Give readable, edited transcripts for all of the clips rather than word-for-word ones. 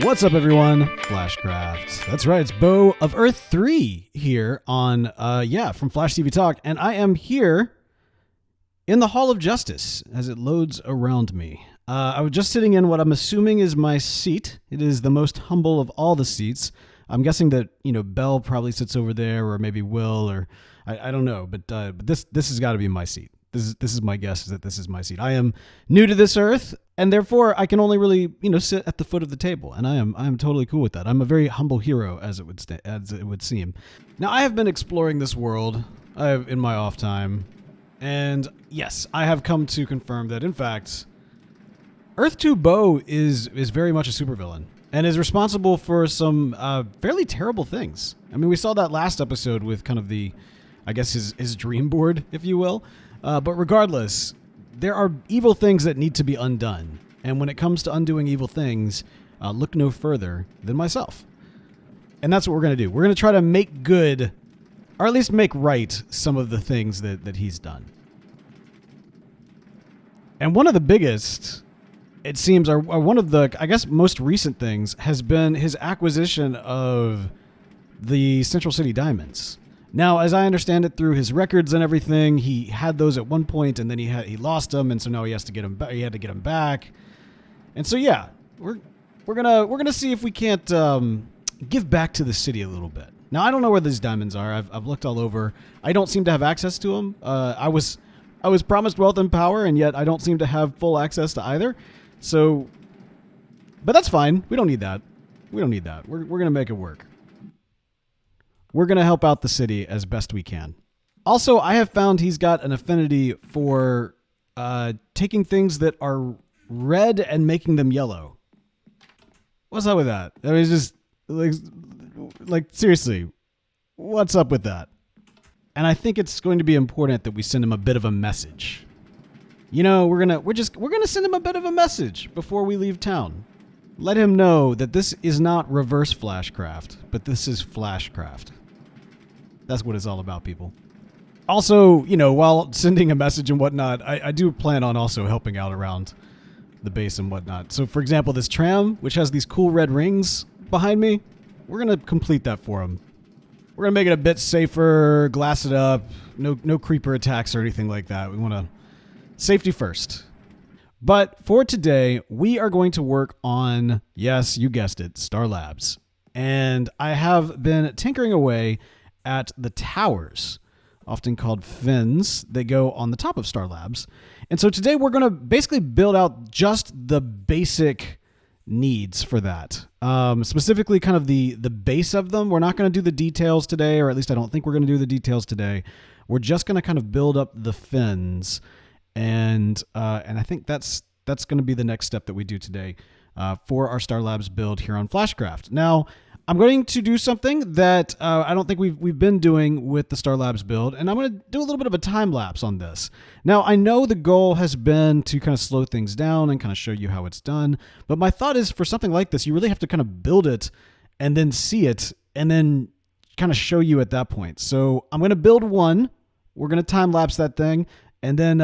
What's up, everyone? Flashcraft. That's right, it's Beau of Earth 3 here on, from Flash TV Talk, and I am here in the Hall of Justice as it loads around me. I was just sitting in what I'm assuming is my seat. It is the most humble of all the seats. I'm guessing that, Beall probably sits over there, or maybe Will, or I don't know, but this has got to be my seat. This is my guess, is that this is my seat. I am new to this earth, and therefore I can only really, sit at the foot of the table, and I am totally cool with that. I'm a very humble hero, as it would seem. Now, I have been exploring this world in my off time, and yes, I have come to confirm that, in fact, Earth 2 Beau is very much a supervillain, and is responsible for some fairly terrible things. I mean, we saw that last episode with kind of his dream board, if you will. But regardless, there are evil things that need to be undone. And when it comes to undoing evil things, look no further than myself. And that's what we're going to do. We're going to try to make good, or at least make right, some of the things that he's done. And one of the biggest, it seems, are one of the, most recent things has been his acquisition of the Central City Diamonds. Now, as I understand it, through his records and everything, he had those at one point, and then he lost them, and so now he has to get them back. He had to get them back, and so yeah, we're gonna see if we can't give back to the city a little bit. Now, I don't know where these diamonds are. I've looked all over. I don't seem to have access to them. I was promised wealth and power, and yet I don't seem to have full access to either. So, but that's fine. We don't need that. We're gonna make it work. We're going to help out the city as best we can. Also, I have found he's got an affinity for taking things that are red and making them yellow. What's up with that? I mean, it's just like seriously, what's up with that? And I think it's going to be important that we send him a bit of a message. We're gonna send him a bit of a message before we leave town. Let him know that this is not reverse Flashcraft, but this is Flashcraft. That's what it's all about, people. Also, while sending a message and whatnot, I do plan on also helping out around the base and whatnot. So, for example, this tram, which has these cool red rings behind me, we're going to complete that for him. We're going to make it a bit safer, glass it up, no creeper attacks or anything like that. We want to safety first. But for today, we are going to work on, yes, you guessed it, Star Labs. And I have been tinkering away at the towers, often called fins, that go on the top of Star Labs. And so today we're going to basically build out just the basic needs for that. Specifically kind of the base of them. We're not going to do the details today, or at least I don't think we're going to do the details today. We're just going to kind of build up the fins. And I think that's going to be the next step that we do today for our Star Labs build here on Flashcraft. Now, I'm going to do something that I don't think we've been doing with the Star Labs build, and I'm going to do a little bit of a time lapse on this. Now, I know the goal has been to kind of slow things down and kind of show you how it's done, but my thought is for something like this, you really have to kind of build it and then see it and then kind of show you at that point. So I'm going to build one. We're going to time lapse that thing. And then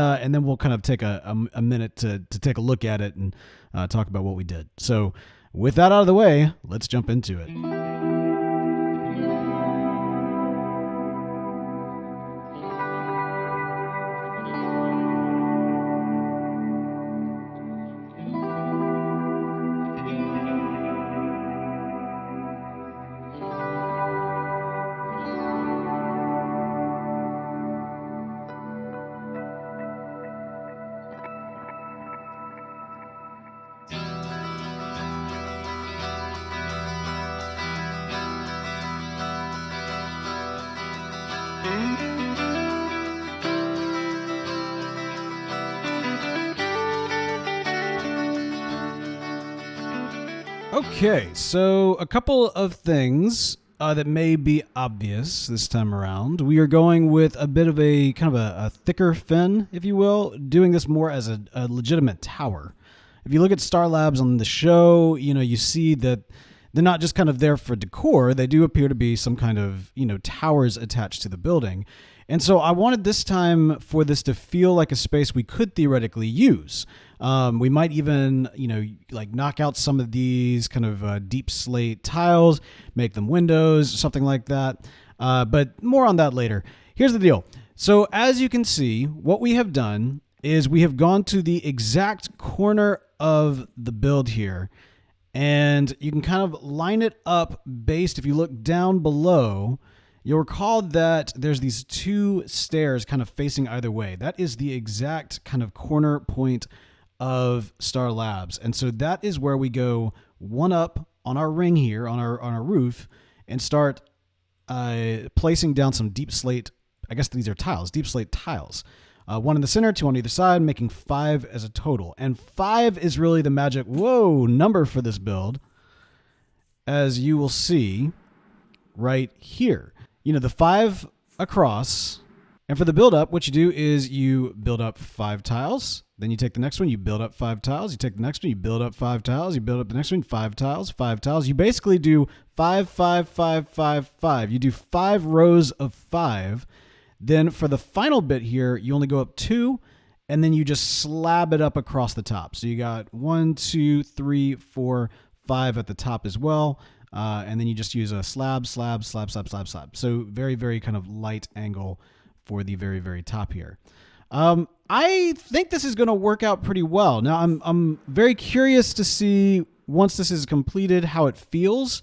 we'll kind of take a minute to take a look at it and talk about what we did. So with that out of the way, let's jump into it. Okay, so a couple of things that may be obvious this time around. We are going with a bit of a kind of a thicker fin, if you will, doing this more as a legitimate tower. If you look at Star Labs on the show, you see that they're not just kind of there for decor. They do appear to be some kind of, towers attached to the building. And so I wanted this time for this to feel like a space we could theoretically use. We might even, like knock out some of these kind of deep slate tiles, make them windows, something like that. But more on that later. Here's the deal. So as you can see, what we have done is we have gone to the exact corner of the build here, and you can kind of line it up based, if you look down below, you'll recall that there's these two stairs kind of facing either way. That is the exact kind of corner point of Star Labs. And so that is where we go one up on our ring here, on our roof, and start placing down some deep slate. I guess these are tiles, deep slate tiles. One in the center, two on either side, making 5 as a total. And 5 is really the magic, number for this build, as you will see right here. The 5 across. And for the build up, what you do is you build up 5 tiles. Then you take the next one, you build up 5 tiles. You take the next one, you build up 5 tiles. You build up the next one, 5 tiles, 5 tiles. You basically do 5, 5, 5, 5, 5. You do 5 rows of 5. Then for the final bit here, you only go up 2, and then you just slab it up across the top. So you got 1, 2, 3, 4, 5 at the top as well. And then you just use a slab, slab, slab, slab, slab, slab. So very, very kind of light angle for the very, very top here. I think this is going to work out pretty well. Now, I'm very curious to see, once this is completed, how it feels.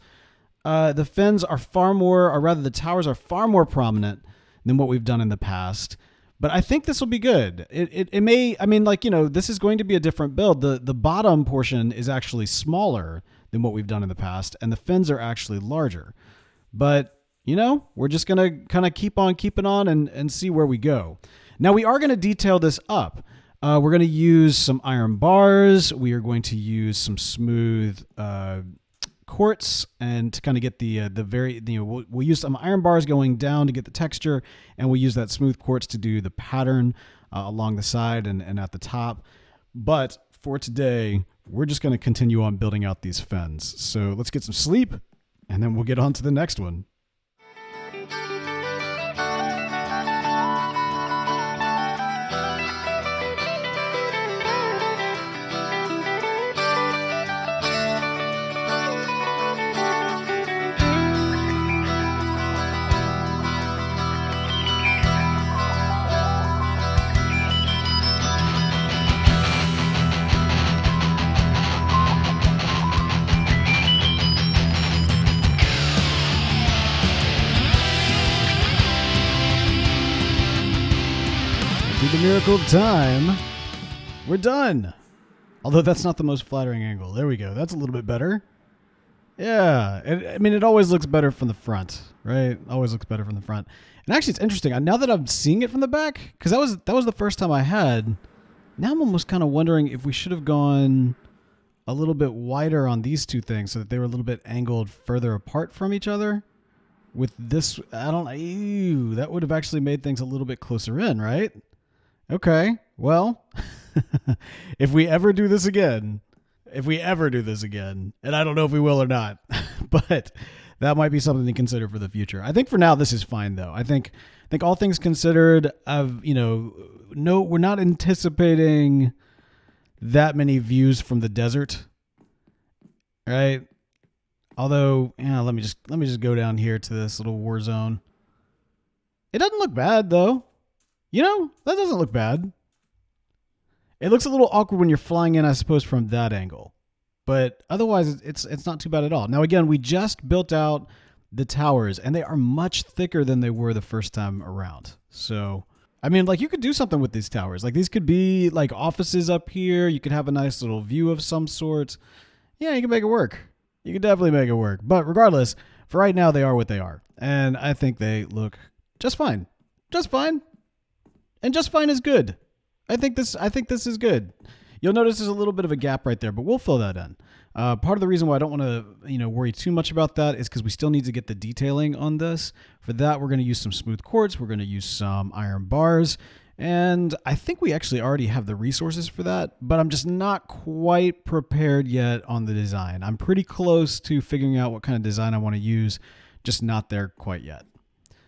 The fins are the towers are far more prominent than what we've done in the past. But I think this will be good. It may, this is going to be a different build. The bottom portion is actually smaller than what we've done in the past, and the fins are actually larger. But, we're just going to kind of keep on keeping on and see where we go. Now, we are going to detail this up. We're going to use some iron bars. We are going to use some smooth quartz, and to kind of get we'll use some iron bars going down to get the texture, and we'll use that smooth quartz to do the pattern along the side and at the top. But for today, we're just going to continue on building out these fins. So let's get some sleep, and then we'll get on to the next one. The miracle of time, we're done. Although that's not the most flattering angle. There we go. That's a little bit better. Yeah. It always looks better from the front, right? Always looks better from the front. And actually, it's interesting. Now that I'm seeing it from the back, because that was the first time I had, now I'm almost kind of wondering if we should have gone a little bit wider on these two things so that they were a little bit angled further apart from each other. With this, that would have actually made things a little bit closer in, right? Okay, well, if we ever do this again, and I don't know if we will or not, but that might be something to consider for the future. I think for now, this is fine, though. I think all things considered, we're not anticipating that many views from the desert, right? Although, let me just go down here to this little war zone. It doesn't look bad, though. That doesn't look bad. It looks a little awkward when you're flying in, I suppose, from that angle. But otherwise, it's not too bad at all. Now, again, we just built out the towers, and they are much thicker than they were the first time around. So, you could do something with these towers. Like, these could be, like, offices up here. You could have a nice little view of some sort. Yeah, you can make it work. You can definitely make it work. But regardless, for right now, they are what they are. And I think they look just fine. Just fine. And just fine is good. I think this is good. You'll notice there's a little bit of a gap right there, but we'll fill that in. Part of the reason why I don't want to, worry too much about that is because we still need to get the detailing on this. For that, we're going to use some smooth quartz. We're going to use some iron bars. And I think we actually already have the resources for that, but I'm just not quite prepared yet on the design. I'm pretty close to figuring out what kind of design I want to use, just not there quite yet.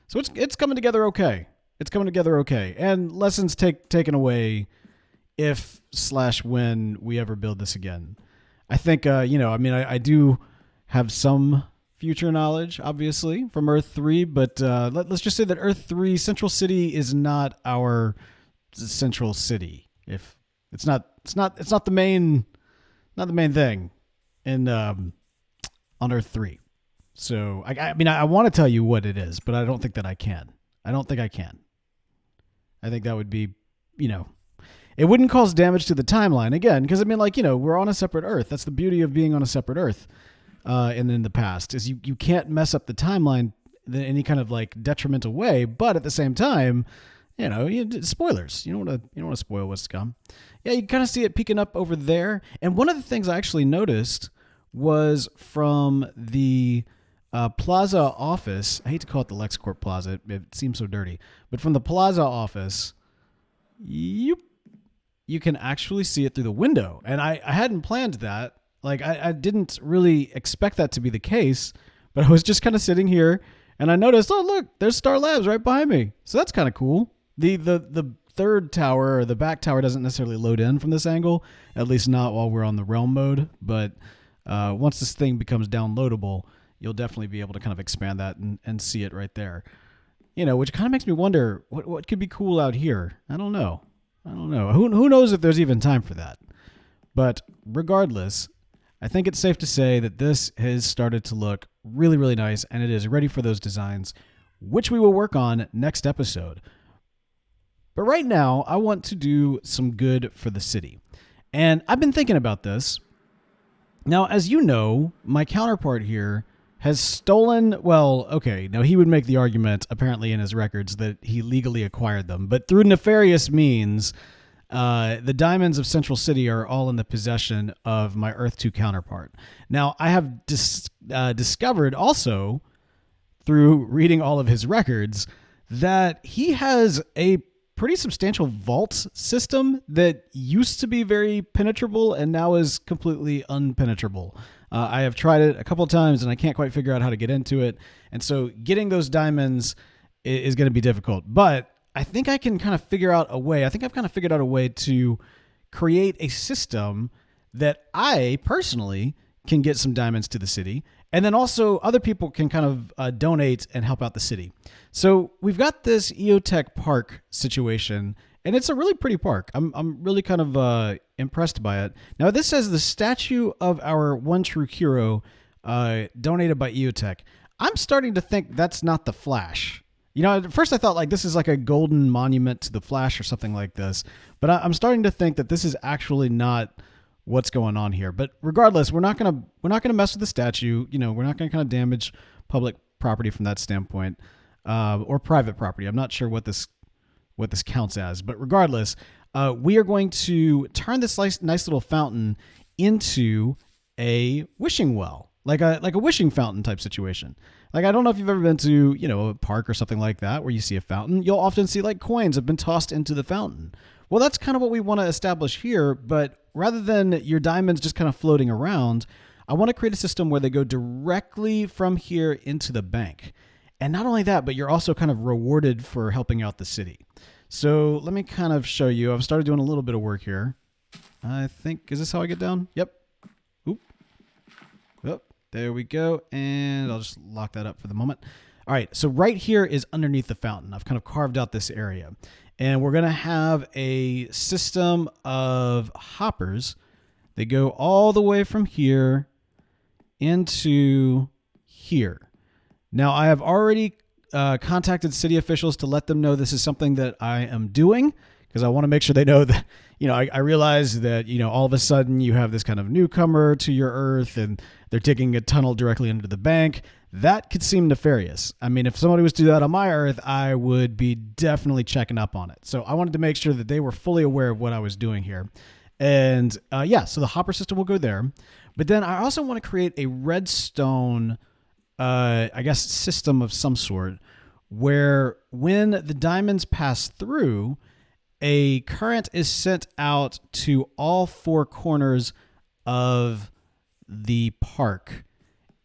So it's coming together okay. It's coming together okay. And lessons taken away if/when we ever build this again. I think, I do have some future knowledge, obviously, from Earth 3, but let's just say that Earth 3 Central City is not our central city. If it's not the main thing in on Earth 3. So I want to tell you what it is, but I don't think that I can. I don't think I can. I think that would be, it wouldn't cause damage to the timeline again, because we're on a separate Earth. That's the beauty of being on a separate Earth. And in the past is you can't mess up the timeline in any kind of like detrimental way, but at the same time, spoilers. You don't want to spoil what's to come. Yeah, you kind of see it peeking up over there. And one of the things I actually noticed was from the Plaza office. I hate to call it the LexCorp Plaza. It seems so dirty. But from the Plaza office, you can actually see it through the window. And I hadn't planned that. Like, I didn't really expect that to be the case. But I was just kind of sitting here, and I noticed, oh, look, there's Star Labs right behind me. So that's kind of cool. The third tower, or the back tower, doesn't necessarily load in from this angle, at least not while we're on the realm mode. But once this thing becomes downloadable, you'll definitely be able to kind of expand that and see it right there. Which kind of makes me wonder what could be cool out here. I don't know. Who knows if there's even time for that? But regardless, I think it's safe to say that this has started to look really, really nice, and it is ready for those designs, which we will work on next episode. But right now, I want to do some good for the city. And I've been thinking about this. Now, as you know, my counterpart here has stolen, he would make the argument, apparently in his records, that he legally acquired them. But through nefarious means, the diamonds of Central City are all in the possession of my Earth 2 counterpart. Now, I have discovered also, through reading all of his records, that he has a pretty substantial vault system that used to be very penetrable and now is completely unpenetrable. I have tried it a couple of times and I can't quite figure out how to get into it. And so getting those diamonds is going to be difficult. But I think I can kind of figure out a way. I think I've kind of figured out a way to create a system that I personally can get some diamonds to the city. And then also other people can kind of donate and help out the city. So we've got this EOTech Park situation, and it's a really pretty park. I'm really kind of impressed by it. Now, this says the statue of our one true hero donated by EOTech. I'm starting to think that's not the Flash. At first I thought like this is like a golden monument to the Flash or something like this. But I'm starting to think that this is actually not what's going on here. But regardless, we're not gonna mess with the statue. We're not gonna kind of damage public property from that standpoint, or private property. I'm not sure what this counts as. But regardless, we are going to turn this nice little fountain into a wishing well, like a wishing fountain type situation. Like, I don't know if you've ever been to, a park or something like that where you see a fountain. You'll often see like coins have been tossed into the fountain. Well, that's kind of what we want to establish here. But rather than your diamonds just kind of floating around, I want to create a system where they go directly from here into the bank. And not only that, but you're also kind of rewarded for helping out the city. So let me kind of show you. I've started doing a little bit of work here. I think, is this how I get down? Yep. Oop. Oh, there we go. And I'll just lock that up for the moment. All right. So right here is underneath the fountain. I've kind of carved out this area. And we're going to have a system of hoppers. They go all the way from here into here. Now, I have already contacted city officials to let them know this is something that I am doing, because I want to make sure they know that, I realize that, all of a sudden you have this kind of newcomer to your Earth and they're digging a tunnel directly into the bank. That could seem nefarious. I mean, if somebody was to do that on my Earth, I would be definitely checking up on it. So I wanted to make sure that they were fully aware of what I was doing here. And so the hopper system will go there. But then I also want to create a redstone system of some sort where when the diamonds pass through, a current is sent out to all four corners of the park.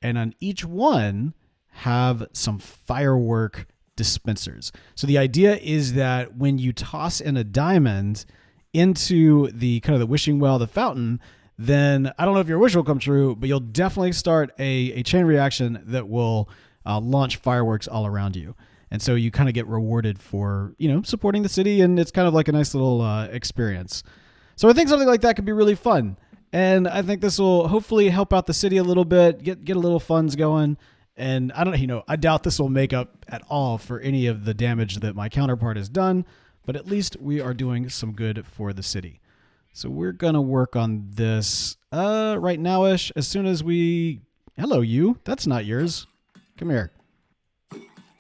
And on each one have some firework dispensers. So the idea is that when you toss in a diamond into the kind of the wishing well, the fountain, then I don't know if your wish will come true, but you'll definitely start a chain reaction that will launch fireworks all around you. And so you kind of get rewarded for, supporting the city, and it's kind of like a nice little experience. So I think something like that could be really fun. And I think this will hopefully help out the city a little bit, get a little funds going. And I doubt this will make up at all for any of the damage that my counterpart has done, but at least we are doing some good for the city. So we're going to work on this right now-ish as soon as we... Hello, you. That's not yours. Come here.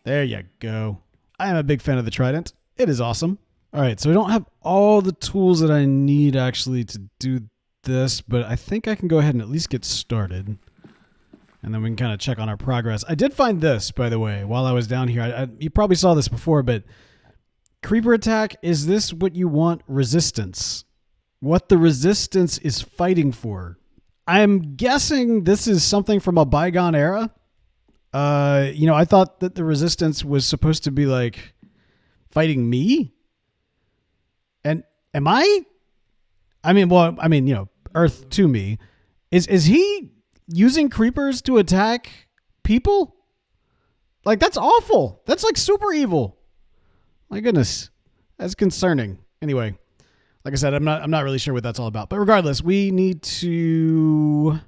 There you go. I am a big fan of the trident. It is awesome. All right, so I don't have all the tools that I need actually to do this, but I think I can go ahead and at least get started. And then we can kind of check on our progress. I did find this, by the way, while I was down here. You probably saw this before, but creeper attack, is this what you want? Resistance. What the resistance is fighting for. I'm guessing this is something from a bygone era. I thought that the resistance was supposed to be like fighting me. And am I? Earth to me. Is he using creepers to attack people? Like, that's awful. That's like super evil. My goodness. That's concerning. Anyway, like I said, I'm not really sure what that's all about. But regardless, we need to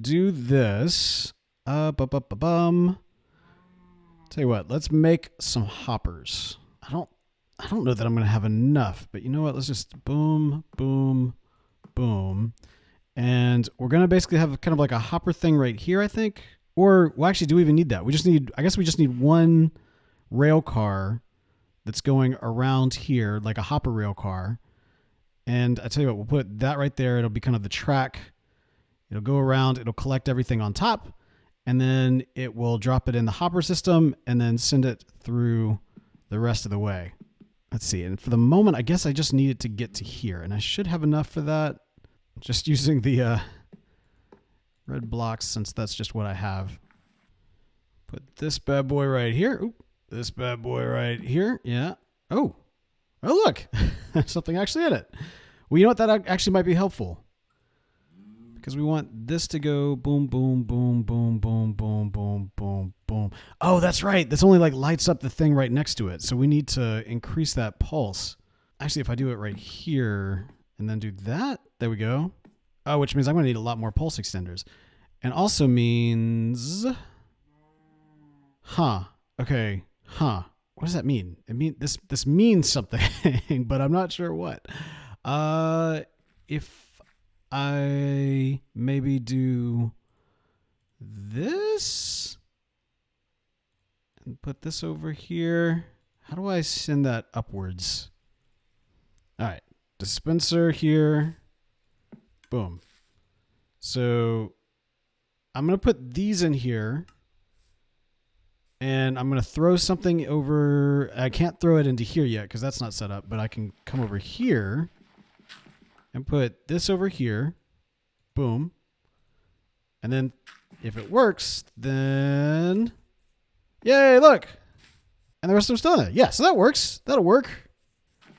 do this. Tell you what, let's make some hoppers. I don't know that I'm gonna have enough, but you know what? Let's just boom, boom, boom. And we're going to basically have kind of like a hopper thing right here, I think. Or, well, actually, do we even need that? I guess we just need one rail car that's going around here, like a hopper rail car. And I tell you what, we'll put that right there. It'll be kind of the track. It'll go around. It'll collect everything on top. And then it will drop it in the hopper system and then send it through the rest of the way. Let's see. And for the moment, I guess I just need it to get to here. And I should have enough for that. Just using the red blocks, since that's just what I have. Put this bad boy right here. Oop, this bad boy right here. Yeah. Oh, look. Something actually in it. Well, you know what? That actually might be helpful. Because we want this to go boom, boom, boom, boom, boom, boom, boom, boom, boom. Oh, that's right. This only like lights up the thing right next to it. So we need to increase that pulse. Actually, if I do it right here... and then do that. There we go. Oh, which means I'm going to need a lot more pulse extenders. And also means... Okay. What does that mean? This means something, but I'm not sure what. If I maybe do this and put this over here. How do I send that upwards? All right. Dispenser here. Boom. So I'm going to put these in here. And I'm going to throw something over. I can't throw it into here yet because that's not set up. But I can come over here and put this over here. Boom. And then if it works, then... yay, look. And the rest of them still in there. Yeah, so that works. That'll work.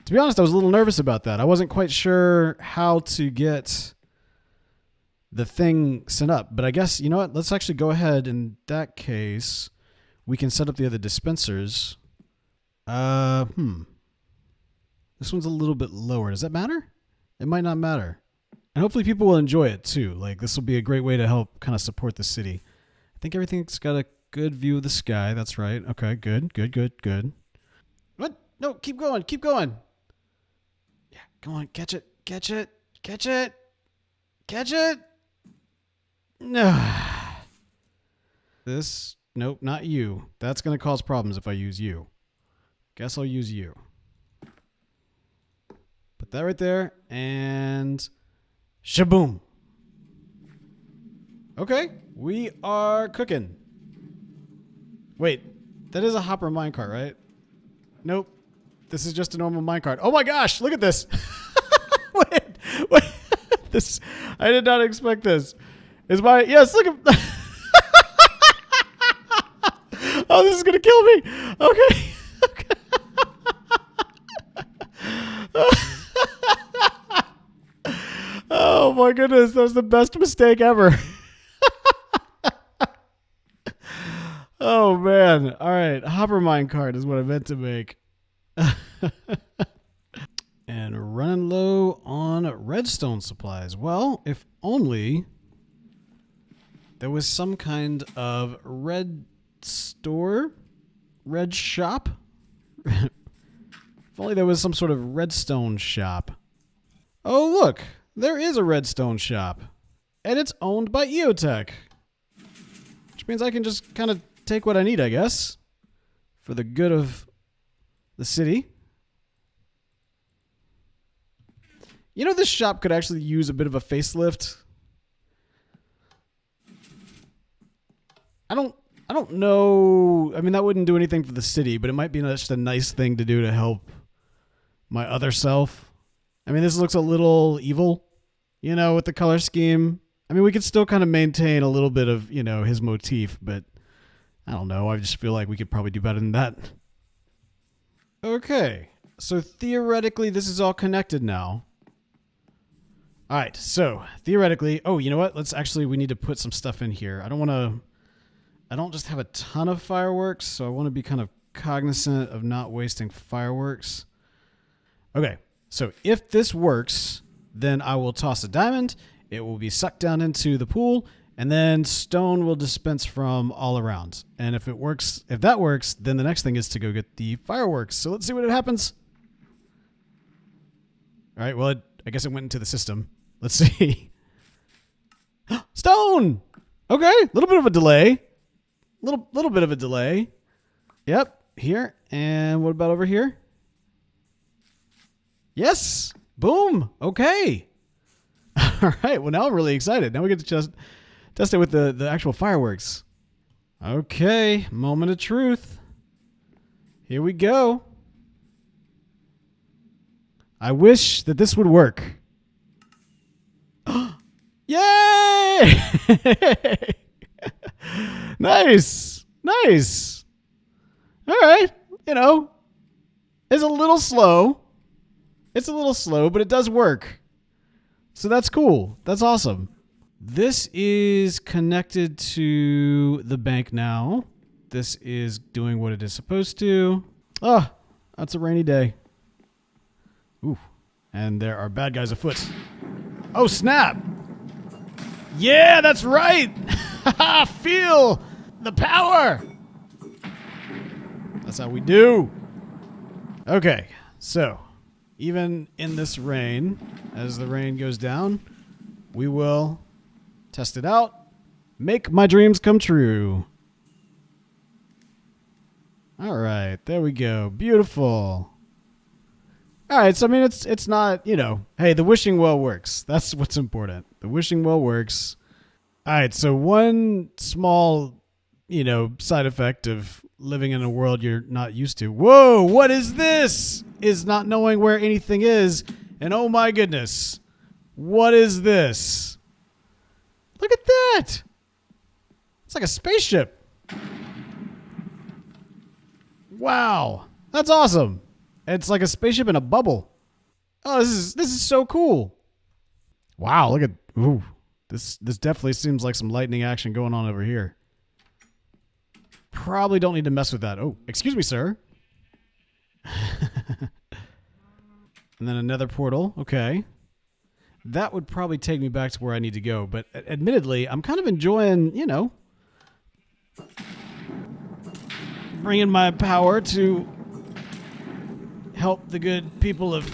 To be honest, I was a little nervous about that. I wasn't quite sure how to get the thing sent up. But I guess, you know what? Let's actually go ahead. In that case, we can set up the other dispensers. This one's a little bit lower. Does that matter? It might not matter. And hopefully people will enjoy it too. Like, this will be a great way to help kind of support the city. I think everything's got a good view of the sky. That's right. Okay, good. What? No, keep going. Yeah, come on, catch it. No. Nope, not you. That's going to cause problems if I use you. Guess I'll use you. Put that right there, and shaboom. Okay, we are cooking. Wait, that is a hopper minecart, right? Nope. This is just a normal minecart. Oh my gosh, look at this. Wait. This, I did not expect this. Yes, look at... Oh, this is gonna kill me. Okay. Oh my goodness, that was the best mistake ever. Oh man. All right, hopper mine cart is what I meant to make. And running low on redstone supplies. Well, if only there was some kind of red store, red shop. If only there was some sort of redstone shop. Oh, look, there is a redstone shop, and it's owned by EOTech, which means I can just kind of take what I need, I guess, for the good of the city. You know, this shop could actually use a bit of a facelift. I don't know. I mean, that wouldn't do anything for the city, but it might be just a nice thing to do to help my other self. I mean, this looks a little evil, you know, with the color scheme. I mean, we could still kind of maintain a little bit of, you know, his motif, but I don't know. I just feel like we could probably do better than that. Okay. So theoretically, this is all connected now. All right, so theoretically, oh, you know what? We need to put some stuff in here. I don't just have a ton of fireworks, so I want to be kind of cognizant of not wasting fireworks. Okay, so if this works, then I will toss a diamond. It will be sucked down into the pool, and then stone will dispense from all around. And if that works, then the next thing is to go get the fireworks. So let's see what happens. All right, well, I guess it went into the system. Let's see. Stone! Okay, a little bit of a delay. Little bit of a delay. Yep, here. And what about over here? Yes! Boom! Okay. All right, well, now I'm really excited. Now we get to just test it with the actual fireworks. Okay, moment of truth. Here we go. I wish that this would work. Yay! Nice. All right. You know, it's a little slow. But it does work. So that's cool. That's awesome. This is connected to the bank now. This is doing what it is supposed to. Oh, that's a rainy day. Ooh. And there are bad guys afoot. Oh, snap. Yeah, that's right. Feel the power. That's how we do. Okay, so even in this rain, as the rain goes down, we will test it out. Make my dreams come true. All right, there we go. Beautiful. All right, so I mean, it's not, you know, hey, the wishing well works. That's what's important. The wishing well works. All right, so one small, you know, side effect of living in a world you're not used to. Whoa, what is this? Is not knowing where anything is. And oh my goodness, what is this? Look at that. It's like a spaceship. Wow, that's awesome. It's like a spaceship in a bubble. Oh, this is so cool. Wow, look at this definitely seems like some lightning action going on over here. Probably don't need to mess with that. Oh, excuse me, sir. And then another portal. Okay. That would probably take me back to where I need to go, but admittedly, I'm kind of enjoying, you know, bringing my power to help the good people of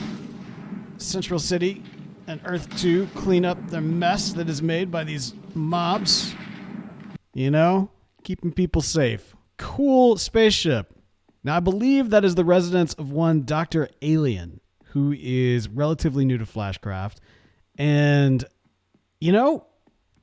Central City and Earth 2 clean up their mess that is made by these mobs. You know, keeping people safe. Cool spaceship. Now, I believe that is the residence of one Dr. Alien, who is relatively new to Flashcraft. And, you know,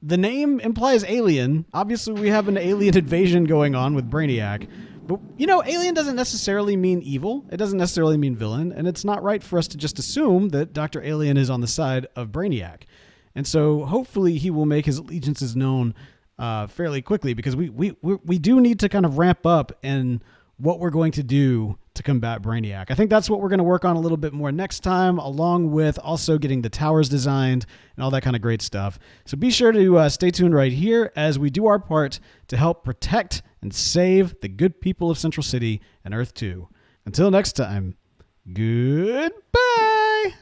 the name implies alien. Obviously, we have an alien invasion going on with Brainiac. But, you know, alien doesn't necessarily mean evil. It doesn't necessarily mean villain. And it's not right for us to just assume that Dr. Alien is on the side of Brainiac. And so hopefully he will make his allegiances known fairly quickly, because we do need to kind of ramp up in what we're going to do to combat Brainiac. I think that's what we're going to work on a little bit more next time, along with also getting the towers designed and all that kind of great stuff. So be sure to stay tuned right here as we do our part to help protect and save the good people of Central City and Earth 2. Until next time, goodbye.